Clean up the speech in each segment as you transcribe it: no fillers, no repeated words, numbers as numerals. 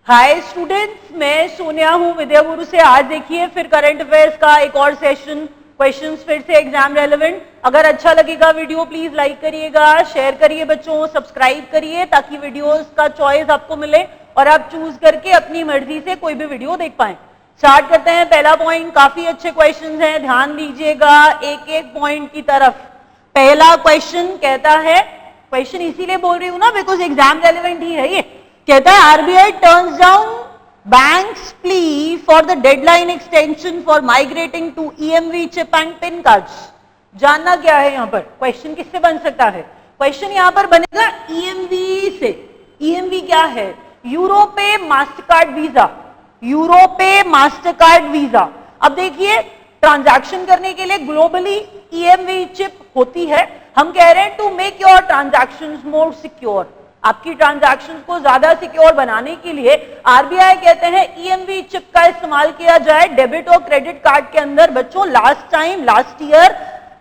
Hi students, मैं सोनिया हूँ विद्या गुरु से। आज देखिए फिर करंट अफेयर्स का एक और सेशन, क्वेश्चंस फिर से एग्जाम रेलेवेंट। अगर अच्छा लगेगा वीडियो प्लीज लाइक करिएगा, शेयर करिए बच्चों, सब्सक्राइब करिए ताकि वीडियोस का चॉइस आपको मिले और आप चूज करके अपनी मर्जी से कोई भी वीडियो देख पाए। स्टार्ट करते हैं। पहला पॉइंट, काफी अच्छे क्वेश्चन हैं, ध्यान दीजिएगा एक एक पॉइंट की तरफ। पहला क्वेश्चन कहता है, क्वेश्चन इसीलिए बोल रही हूं ना बिकॉज एग्जाम रेलेवेंट ही है ये। कहता है RBI turns down banks plea for the deadline extension for migrating to EMV chip and PIN cards. जानना क्या है यहाँ पर, क्वेश्चन किससे बन सकता है? क्वेश्चन यहाँ पर बनेगा ईएमवी से। ईएमवी क्या है? यूरो पे मास्टरकार्ड वीजा, यूरो पे मास्टरकार्ड वीजा। अब देखिए ट्रांजैक्शन करने के लिए ग्लोबली ईएमवी चिप होती है। हम कह रहे हैं to make your transactions more secure, आपकी ट्रांजैक्शंस को ज्यादा सिक्योर बनाने के लिए आरबीआई कहते हैं ईएमवी चिप का इस्तेमाल किया जाए डेबिट और क्रेडिट कार्ड के अंदर। बच्चों लास्ट ईयर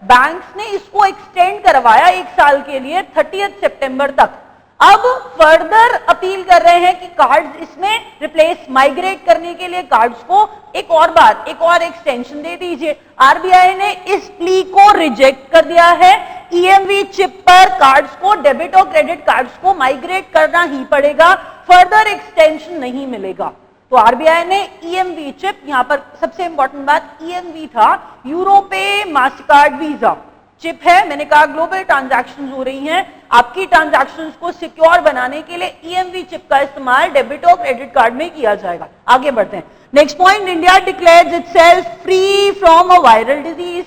बैंक्स ने इसको एक्सटेंड करवाया 1 साल के लिए 30 सितंबर तक। अब फर्दर अपील कर रहे हैं कि कार्ड्स इसमें रिप्लेस, माइग्रेट करने के लिए कार्ड्स को एक और बार, एक और एक्सटेंशन दे दीजिए। आरबीआई ने इस प्ली को रिजेक्ट कर दिया है। ईएमवी चिप पर कार्ड्स को, डेबिट और क्रेडिट कार्ड्स को माइग्रेट करना ही पड़ेगा, फर्दर एक्सटेंशन नहीं मिलेगा। तो आरबीआई ने ईएमवी चिप, यहां पर सबसे इंपॉर्टेंट बात ईएमवी था, यूरो पे मास्टरकार्ड वीजा चिप है। मैंने कहा ग्लोबल ट्रांजैक्शंस हो रही हैं, आपकी ट्रांजैक्शंस को सिक्योर बनाने के लिए ईएमवी चिप का इस्तेमाल डेबिट और क्रेडिट कार्ड में किया जाएगा। आगे बढ़ते हैं। Next point, India declares itself free from a viral disease.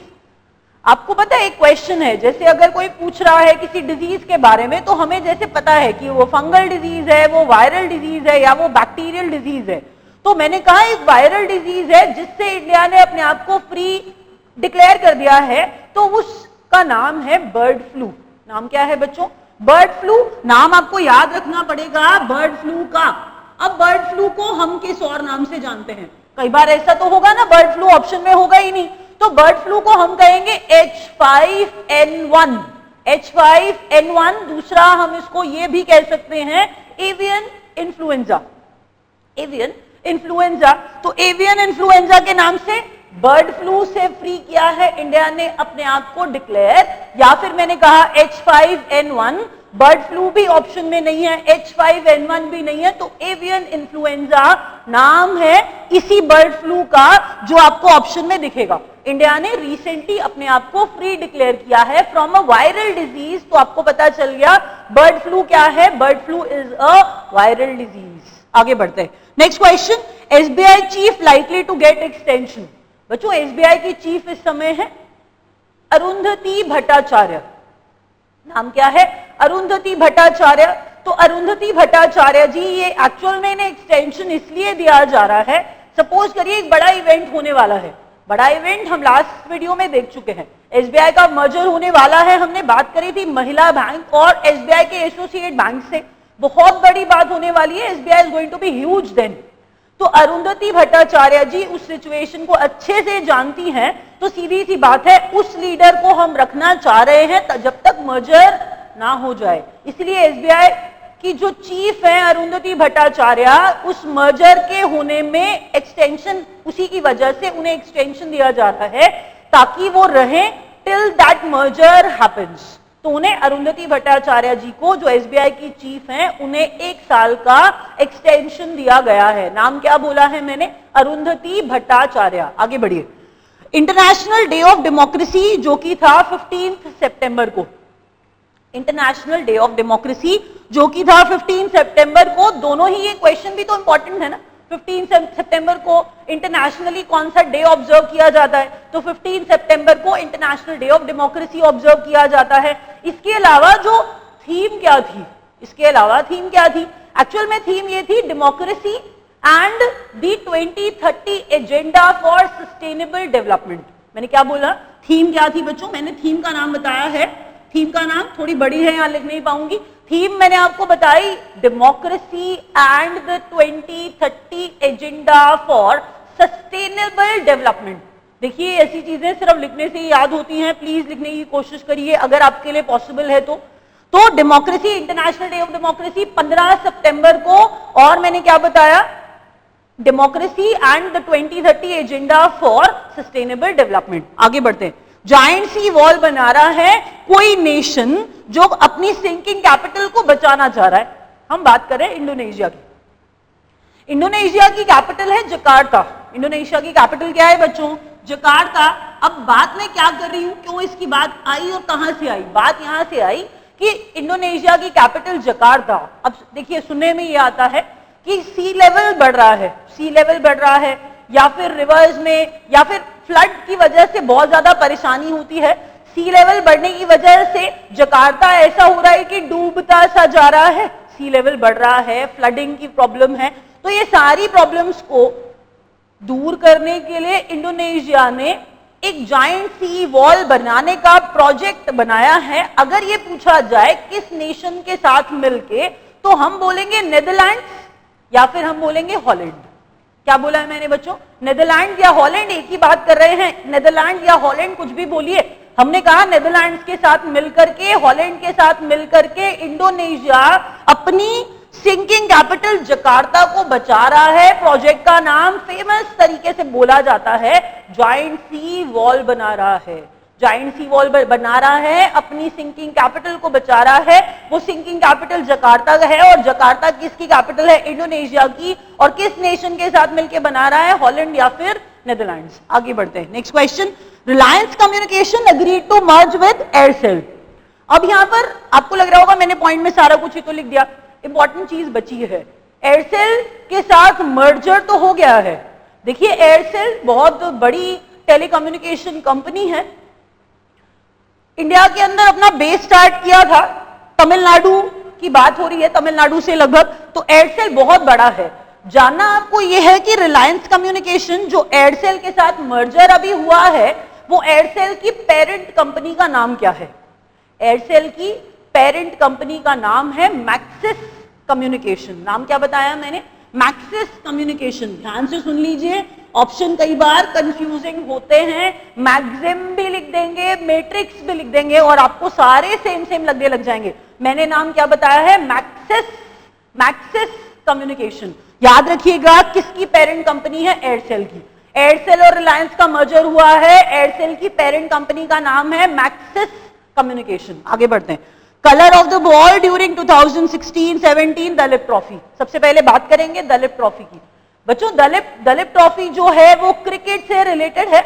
आपको पता है एक क्वेश्चन है, जैसे अगर कोई पूछ रहा है किसी डिजीज के बारे में तो हमें जैसे पता है कि वो फंगल डिजीज है, वो वायरल डिजीज है या वो बैक्टीरियल डिजीज है। तो मैंने कहा एक वायरल डिजीज है जिससे इंडिया ने अपने आप को फ्री डिक्लेयर कर दिया है, तो उसका नाम है बर्ड फ्लू। नाम क्या है बच्चों? Bird flu. नाम आपको याद रखना पड़ेगा बर्ड फ्लू का। अब बर्ड फ्लू को हम किस और नाम से जानते हैं? कई बार ऐसा तो होगा ना बर्ड फ्लू ऑप्शन में होगा ही नहीं, तो बर्ड फ्लू को हम कहेंगे H5N1। H5N1। दूसरा हम इसको ये भी कह सकते हैं एवियन इन्फ्लुएंजा। एवियन इन्फ्लुएंजा, तो एवियन इन्फ्लुएंजा के नाम से बर्ड फ्लू से फ्री किया है इंडिया ने अपने आप को डिक्लेयर। या फिर मैंने कहा H5N1, बर्ड फ्लू भी ऑप्शन में नहीं है, H5N1 भी नहीं है, तो एवियन इन्फ्लुएंजा नाम है इसी बर्ड फ्लू का जो आपको ऑप्शन में दिखेगा। इंडिया ने रिसेंटली अपने आप को फ्री डिक्लेयर किया है फ्रॉम अ वायरल डिजीज। तो आपको पता चल गया बर्ड फ्लू क्या है, bird flu is a viral disease. आगे बढ़ते हैं। Next question, SBI chief likely to get extension. बच्चों एसबीआई की चीफ इस समय है अरुंधति भट्टाचार्य। नाम क्या है? अरुंधति भट्टाचार्य। तो अरुंधति भट्टाचार्य जी, ये एक्चुअल में इन्हें एक्सटेंशन इसलिए दिया जा रहा है, सपोज करिए एक बड़ा इवेंट होने वाला है। बड़ा इवेंट हम लास्ट वीडियो में देख चुके हैं, एसबीआई का मर्जर होने वाला है। हमने बात करी थी महिला बैंक और एसबीआई के एसोसिएट बैंक से। बहुत बड़ी बात होने वाली है, SBI is going to be huge then. तो अरुंधति भट्टाचार्य जी उस सिचुएशन को अच्छे से जानती हैं, तो सीधी सी बात है उस लीडर को हम रखना चाह रहे हैं जब तक मर्जर ना हो जाए। इसलिए एसबीआई की जो चीफ है अरुंधति भट्टाचार्य, उस मर्जर के होने में एक्सटेंशन, उसी की वजह से उन्हें एक्सटेंशन दिया जाता है ताकि वो रहें टिल दैट मर्जर हैपेंस। तो उन्हें अरुंधति भट्टाचार्य जी को जो एसबीआई की चीफ हैं, उन्हें 1 साल का एक्सटेंशन दिया गया है। नाम क्या बोला है मैंने? अरुंधति भट्टाचार्य। आगे बढ़िए। इंटरनेशनल डे ऑफ डेमोक्रेसी जो कि था 15 सितंबर को, इंटरनेशनल डे ऑफ डेमोक्रेसी जो कि था 15 सितंबर को। दोनों ही ये क्वेश्चन भी तो इंपॉर्टेंट है ना। 15 सितंबर को इंटरनेशनली कौन सा डे ऑब्जर्व किया जाता है? तो 15 सितंबर को international day of democracy observe किया जाता है। इसके अलावा जो थीम क्या थी, इसके अलावा थीम क्या थी? एक्चुअल में थीम ये थी democracy and the 2030 agenda for sustainable development. मैंने क्या बोला? थीम क्या थी बच्चों? मैंने थीम का नाम बताया है। थीम का नाम थोड़ी बड़ी है, यहां लिख नहीं पाऊंगी। थीम मैंने आपको बताई democracy and the 2030 agenda for sustainable development. देखिए ऐसी चीजें सिर्फ लिखने से ही याद होती हैं, प्लीज लिखने की कोशिश करिए अगर आपके लिए पॉसिबल है तो। तो democracy, international day of democracy 15 सितंबर को, और मैंने क्या बताया, democracy and the 2030 agenda for sustainable development. आगे बढ़ते हैं। जायंट सी वॉल बना रहा है कोई नेशन जो अपनी सिंकिंग कैपिटल को बचाना चाह रहा है। हम बात करें इंडोनेशिया की। इंडोनेशिया की कैपिटल है जकार्ता। इंडोनेशिया की कैपिटल क्या है बच्चों? जकार्ता। अब बात मैं क्या कर रही हूं, क्यों इसकी बात आई और कहां से आई? बात यहां से आई कि इंडोनेशिया की कैपिटल जकार्ता। अब देखिए सुनने में ये आता है कि सी लेवल बढ़ रहा है, सी लेवल बढ़ रहा है, या फिर रिवर्स में, या फिर फ्लड की वजह से बहुत ज्यादा परेशानी होती है। सी लेवल बढ़ने की वजह से जकार्ता ऐसा हो रहा है कि डूबता सा जा रहा है। सी लेवल बढ़ रहा है, फ्लडिंग की प्रॉब्लम है। तो ये सारी प्रॉब्लम्स को दूर करने के लिए इंडोनेशिया ने एक जायंट सी वॉल बनाने का प्रोजेक्ट बनाया है। अगर ये पूछा जाए किस नेशन के साथ मिलके, तो हम बोलेंगे नेदरलैंड्स या फिर हम बोलेंगे हॉलैंड। क्या बोला है मैंने बच्चों? नेदरलैंड या हॉलैंड, एक ही बात कर रहे हैं। नेदरलैंड या हॉलैंड कुछ भी बोलिए। हमने कहा नेदरलैंड्स के साथ मिलकर के, हॉलैंड के साथ मिलकर के इंडोनेशिया अपनी सिंकिंग कैपिटल जकार्ता को बचा रहा है। प्रोजेक्ट का नाम फेमस तरीके से बोला जाता है जायंट सी वॉल बना रहा है। जायंट सी वॉल बना रहा है, अपनी सिंकिंग कैपिटल को बचा रहा है। वो सिंकिंग कैपिटल जकार्ता का है, और जकार्ता किसकी कैपिटल है? इंडोनेशिया की। और किस नेशन के साथ मिलकर बना रहा है? हॉलैंड या फिर नेदरलैंड्स। आगे बढ़ते हैं। Next question, Reliance communication agreed to merge with Aircel. अब यहां पर आपको लग रहा होगा मैंने पॉइंट में सारा कुछ ही तो लिख दिया, इंपॉर्टेंट चीज बची है। एयरसेल के साथ मर्जर तो हो गया है। देखिए एयरसेल बहुत बड़ी टेलीकम्युनिकेशन कंपनी है, इंडिया के अंदर अपना बेस स्टार्ट किया था। तमिलनाडु की बात हो रही है, तमिलनाडु से लगभग। तो एयरसेल बहुत बड़ा है। जानना आपको यह है कि रिलायंस कम्युनिकेशन जो एयरसेल के साथ मर्जर अभी हुआ है, वो एयरसेल की पेरेंट कंपनी का नाम क्या है? एयरसेल की पेरेंट कंपनी का नाम है मैक्सिस कम्युनिकेशन। नाम क्या बताया मैंने? Maxis communication. ध्यान से सुन लीजिए, ऑप्शन कई बार कंफ्यूजिंग होते हैं। मैक्सिम भी लिख देंगे, मैट्रिक्स भी लिख देंगे, और आपको सारे सेम सेम लगने लग जाएंगे। मैंने नाम क्या बताया है? Maxis, Maxis communication. याद रखिएगा किसकी पेरेंट कंपनी है? एयरसेल की। एयरसेल और रिलायंस का मर्जर हुआ है, एयरसेल की पेरेंट कंपनी का नाम है मैक्सिस कम्युनिकेशन। आगे बढ़ते हैं। Colour of the ball during 2016-17 Duleep trophy. सबसे पहले बात करेंगे दलीप ट्रॉफी की। बच्चों दलीप ट्रॉफी जो है वो क्रिकेट से रिलेटेड है।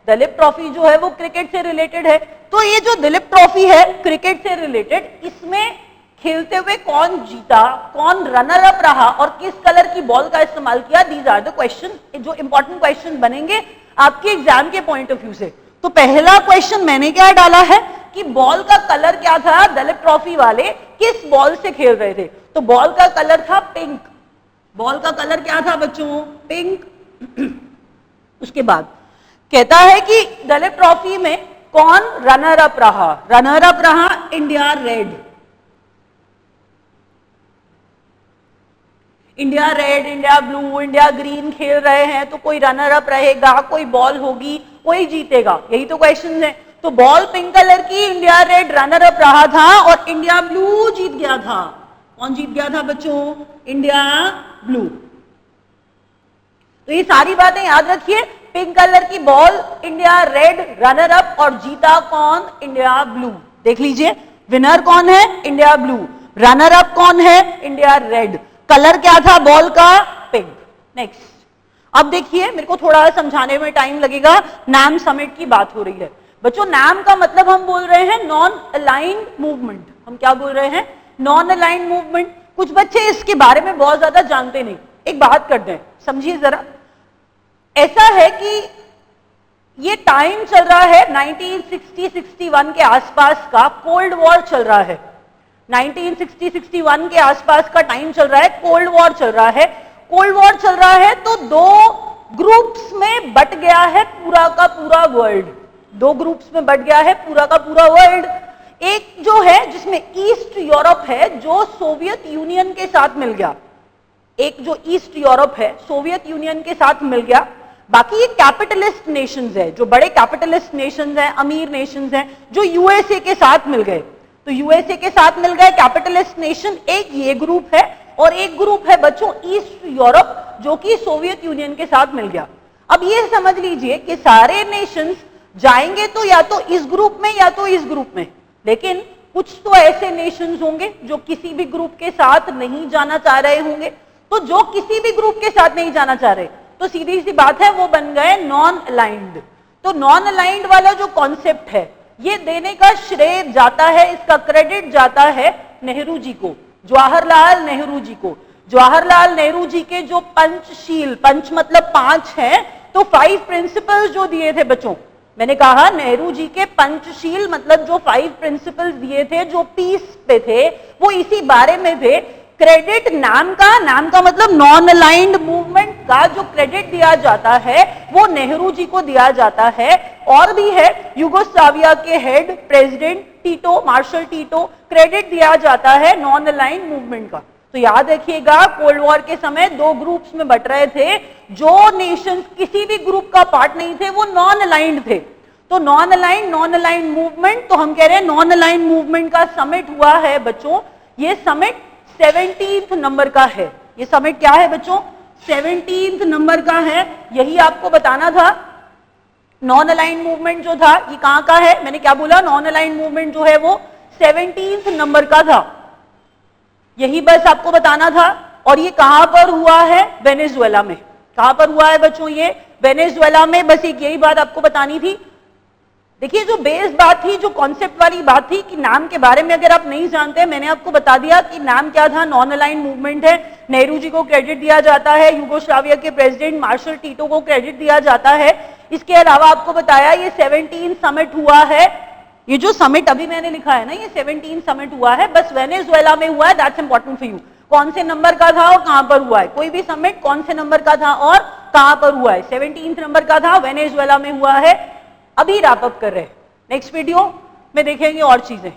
दलीप ट्रॉफी जो है वो क्रिकेट से रिलेटेड है। तो ये जो दलीप ट्रॉफी है क्रिकेट से रिलेटेड, इसमें खेलते हुए कौन जीता, कौन रनर अप रहा, और किस कलर की बॉल का इस्तेमाल किया, दीज आर द क्वेश्चन जो इंपॉर्टेंट क्वेश्चन बनेंगे आपके एग्जाम के पॉइंट ऑफ व्यू से। तो पहला क्वेश्चन मैंने क्या डाला है कि बॉल का कलर क्या था? दलीप ट्रॉफी वाले किस बॉल से खेल रहे थे? तो बॉल का कलर था पिंक। बॉल का कलर क्या था बच्चों? पिंक। उसके बाद कहता है कि दलीप ट्रॉफी में कौन रनर अप रहा? रनर अप रहा India red. India red, India blue, India green खेल रहे हैं, तो कोई रनर अप रहेगा, कोई बॉल होगी, कोई जीतेगा। यही तो क्वेश्चन है। तो बॉल पिंक कलर की, इंडिया रेड रनर अप रहा था, और इंडिया ब्लू जीत गया था। कौन जीत गया था बच्चों? India blue. तो ये सारी बातें याद रखिए। पिंक कलर की ball, India red runner up, और जीता कौन? India blue. देख लीजिए विनर कौन है? India blue. रनर अप कौन है? India red. कलर क्या था बॉल का? पिंक। नेक्स्ट, अब देखिए मेरे को थोड़ा समझाने में टाइम लगेगा। नाम समिट की बात हो रही है बच्चों। नाम का मतलब हम बोल रहे हैं नॉन अलाइंड मूवमेंट। हम क्या बोल रहे हैं? Non aligned movement. कुछ बच्चे इसके बारे में बहुत ज्यादा जानते नहीं। एक बात करते हैं, समझिए जरा। ऐसा है कि ये टाइम चल रहा है 1960-61 के आसपास का, कोल्ड वॉर चल रहा है। 1960-61 के आसपास का टाइम चल रहा है, कोल्ड वॉर चल रहा है। कोल्ड वॉर चल रहा है तो दो ग्रुप्स में बट गया है पूरा का पूरा वर्ल्ड। दो ग्रुप्स में बट गया है पूरा का पूरा वर्ल्ड। एक जो है जिसमें ईस्ट यूरोप है, जो सोवियत यूनियन के साथ मिल गया। एक जो ईस्ट यूरोप है सोवियत यूनियन के साथ मिल गया। बाकी ये कैपिटलिस्ट नेशंस है, जो बड़े कैपिटलिस्ट नेशंस हैं, अमीर नेशंस हैं, जो यूएसए के साथ मिल गए। तो यूएसए के साथ मिल गए कैपिटलिस्ट नेशन, एक ये ग्रुप है और एक ग्रुप है बच्चों ईस्ट यूरोप जो कि सोवियत यूनियन के साथ मिल गया। अब ये समझ लीजिए कि सारे नेशंस जाएंगे तो या तो इस ग्रुप में या तो इस ग्रुप में, लेकिन कुछ तो ऐसे नेशंस होंगे जो किसी भी ग्रुप के साथ नहीं जाना चाह रहे होंगे। तो जो किसी भी ग्रुप के साथ नहीं जाना चाह रहे तो सीधी सी बात है वो बन गए नॉन अलाइंड। तो नॉन अलाइंड वाला जो कॉन्सेप्ट है ये देने का श्रेय जाता है, इसका क्रेडिट जाता है नेहरू जी को, जवाहरलाल नेहरू जी को। जवाहरलाल नेहरू जी के जो पंचशील, पंच मतलब 5 हैं, तो 5 प्रिंसिपल्स जो दिए थे बच्चों, मैंने कहा नेहरू जी के पंचशील मतलब जो 5 प्रिंसिपल्स दिए थे जो पीस पे थे वो इसी बारे में थे। क्रेडिट नाम का मतलब नॉन अलाइंड मूवमेंट का जो क्रेडिट दिया जाता है वो नेहरू जी को दिया जाता है। और भी है, यूगोस्लाविया के head president Tito, marshal Tito, credit दिया जाता है नॉन अलाइंड मूवमेंट का। तो याद रखिएगा कोल्ड वॉर के समय 2 ग्रुप्स में बट रहे थे, जो नेशंस किसी भी ग्रुप का पार्ट नहीं थे वो नॉन अलाइंड थे। तो नॉन अलाइंड मूवमेंट, तो हम कह रहे हैं नॉन अलाइंड मूवमेंट का समिट हुआ है बच्चों, ये समिट 17th नंबर का है। ये समिट क्या है बच्चों? 17th नंबर का है। यही आपको बताना था। नॉन अलाइंड मूवमेंट जो था ये कहां का है? मैंने क्या बोला? नॉन अलाइंड मूवमेंट जो है वो 17th नंबर का था। यही बस आपको बताना था। और ये कहां पर हुआ है? वेनेजुएला में। कहां पर हुआ है बच्चों? ये वेनेजुएला में। बस एक यही बात आपको बतानी थी। देखिए जो बेस बात थी, जो कॉन्सेप्ट वाली बात थी कि नाम के बारे में अगर आप नहीं जानते, मैंने आपको बता दिया कि नाम क्या था, नॉन अलाइंड मूवमेंट है। नेहरू जी को क्रेडिट दिया जाता है, यूगोस्लाविया के प्रेसिडेंट मार्शल टीटो को क्रेडिट दिया जाता है। इसके अलावा आपको बताया ये 17 समिट हुआ है। ये जो समिट अभी मैंने लिखा है ना, ये 17 समिट हुआ है, बस वेनेजुएला में हुआ है। That's important for you. कौन से नंबर का था और कहां पर हुआ है? कोई भी समिट कौन से नंबर का था और कहां पर हुआ है? 17 नंबर का था, वेनेजुएला में हुआ है। अभी रैप अप कर रहे हैं, नेक्स्ट वीडियो में देखेंगे और चीजें।